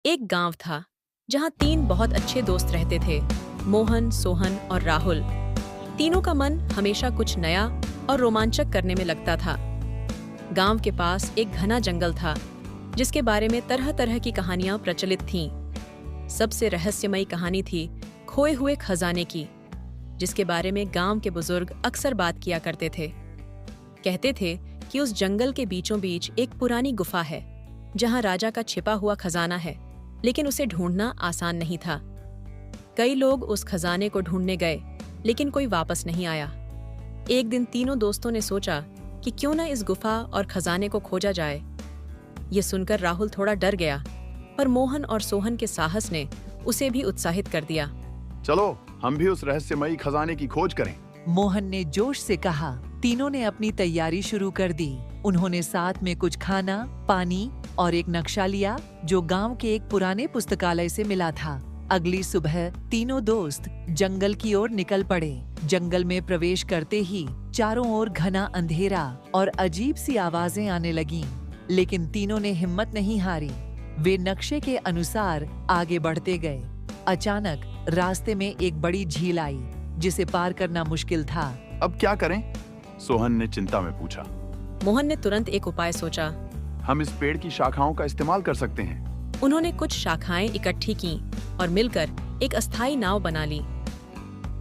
एक गांव था जहां 3 बहुत अच्छे दोस्त रहते थे, मोहन, सोहन और राहुल। तीनों का मन हमेशा कुछ नया और रोमांचक करने में लगता था। गांव के पास एक घना जंगल था जिसके बारे में तरह तरह की कहानियां प्रचलित थीं। सबसे रहस्यमयी कहानी थी खोए हुए खजाने की, जिसके बारे में गांव के बुजुर्ग अक्सर बात किया करते थे। कहते थे कि उस जंगल के बीचों बीच एक पुरानी गुफा है जहां राजा का छिपा हुआ खजाना है, लेकिन उसे ढूंढना आसान नहीं था। कई लोग उस खजाने को ढूंढने गए, लेकिन कोई वापस नहीं आया। एक दिन तीनों दोस्तों ने सोचा कि क्यों न इस गुफा और खजाने को खोजा जाए। ये सुनकर राहुल थोड़ा डर गया, पर मोहन और सोहन के साहस ने उसे भी उत्साहित कर दिया। चलो हम भी उस रहस्यमयी खजाने की खोज करें। मोहन ने जोश से कहा। तीनों ने अपनी तैयारी शुरू कर दी। उन्होंने साथ में कुछ खाना, पानी और एक नक्शा लिया जो गांव के एक पुराने पुस्तकालय से मिला था। अगली सुबह तीनों दोस्त जंगल की ओर निकल पड़े। जंगल में प्रवेश करते ही चारों ओर घना अंधेरा और अजीब सी आवाजें आने लगीं, लेकिन तीनों ने हिम्मत नहीं हारी। वे नक्शे के अनुसार आगे बढ़ते गए। अचानक रास्ते में एक बड़ी झील आई जिसे पार करना मुश्किल था। अब क्या करें? सोहन ने चिंता में पूछा। मोहन ने तुरंत एक उपाय सोचा। हम इस पेड़ की शाखाओं का इस्तेमाल कर सकते हैं। उन्होंने कुछ शाखाएं इकट्ठी की और मिलकर एक अस्थायी नाव बना ली।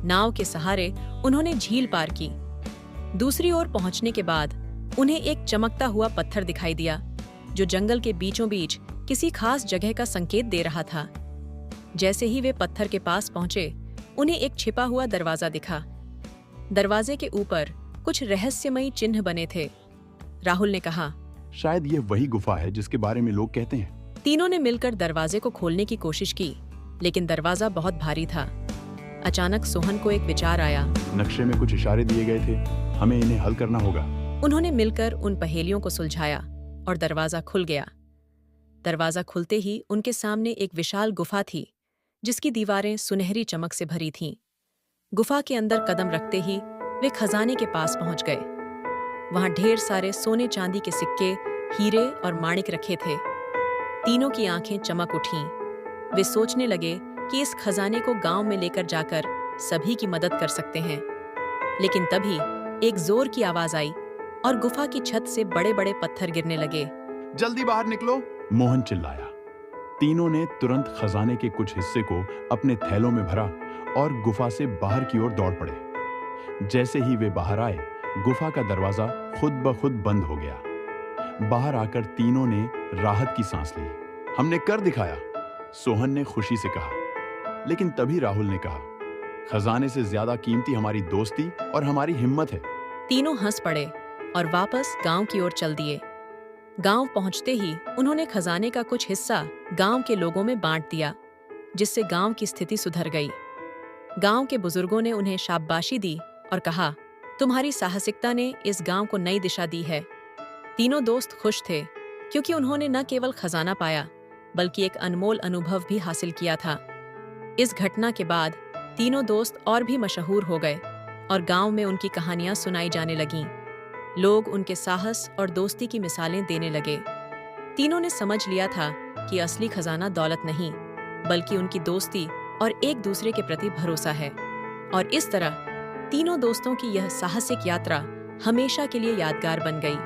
नाव के सहारे उन्होंने झील पार की। दूसरी ओर पहुंचने के बाद उन्हें एक चमकता हुआ पत्थर दिखाई दिया जो जंगल के बीचों बीच किसी खास जगह का संकेत दे रहा था। जैसे ही वे पत्थर के पास पहुंचे, उन्हें एक छिपा हुआ दरवाजा दिखा। दरवाजे के ऊपर कुछ रहस्यमयी चिन्ह बने थे। राहुल ने कहा, शायद ये वही गुफा है जिसके बारे में लोग कहते हैं। तीनों ने मिलकर दरवाजे को खोलने की कोशिश की, लेकिन दरवाजा बहुत भारी था। अचानक सोहन को एक विचार आया। नक्शे में कुछ इशारे दिए गए थे, हमें इन्हें हल करना होगा। उन्होंने मिलकर उन पहेलियों को सुलझाया और दरवाजा खुल गया। दरवाजा खुलते ही उनके सामने एक विशाल गुफा थी जिसकी दीवारें सुनहरी चमक से भरी थीं। गुफा के अंदर कदम रखते ही वे खजाने के पास पहुंच गए। वहां ढेर सारे सोने चांदी के सिक्के, हीरे और माणिक रखे थे। तीनों की आंखें चमक उठीं। वे सोचने लगे कि इस खजाने को गांव में लेकर जाकर सभी की मदद कर सकते हैं। लेकिन तभी एक जोर की आवाज आई और गुफा की छत से बड़े बड़े पत्थर गिरने लगे। जल्दी बाहर निकलो, मोहन चिल्लाया। तीनों ने तुरंत खजाने के कुछ हिस्से को अपने थैलों में भरा और गुफा से बाहर की ओर दौड़ पड़े। जैसे ही वे बाहर आए, गुफा का दरवाजा खुद ब खुद बंद हो गया। बाहर आकर तीनों ने राहत की सांस ली। हमने कर दिखाया, सोहन ने खुशी से कहा। लेकिन तभी राहुल ने कहा, खजाने से ज्यादा कीमती हमारी दोस्ती और हमारी हिम्मत है। तीनों हंस पड़े और वापस गांव की ओर चल दिए। गांव पहुंचते ही उन्होंने खजाने का कुछ हिस्सा गांव के लोगों में बांट दिया, जिससे गांव की स्थिति सुधर गई। गांव के बुजुर्गों ने उन्हें शाबाशी दी और कहा, तुम्हारी साहसिकता ने इस गांव को नई दिशा दी है। तीनों दोस्त खुश थे क्योंकि उन्होंने न केवल खजाना पाया, बल्कि एक अनमोल अनुभव भी हासिल किया था। इस घटना के बाद तीनों दोस्त और भी मशहूर हो गए और गांव में उनकी कहानियां सुनाई जाने लगीं। लोग उनके साहस और दोस्ती की मिसालें देने लगे। तीनों ने समझ लिया था कि असली खजाना दौलत नहीं, बल्कि उनकी दोस्ती और एक दूसरे के प्रति भरोसा है। और इस तरह तीनों दोस्तों की यह साहसिक यात्रा हमेशा के लिए यादगार बन गई।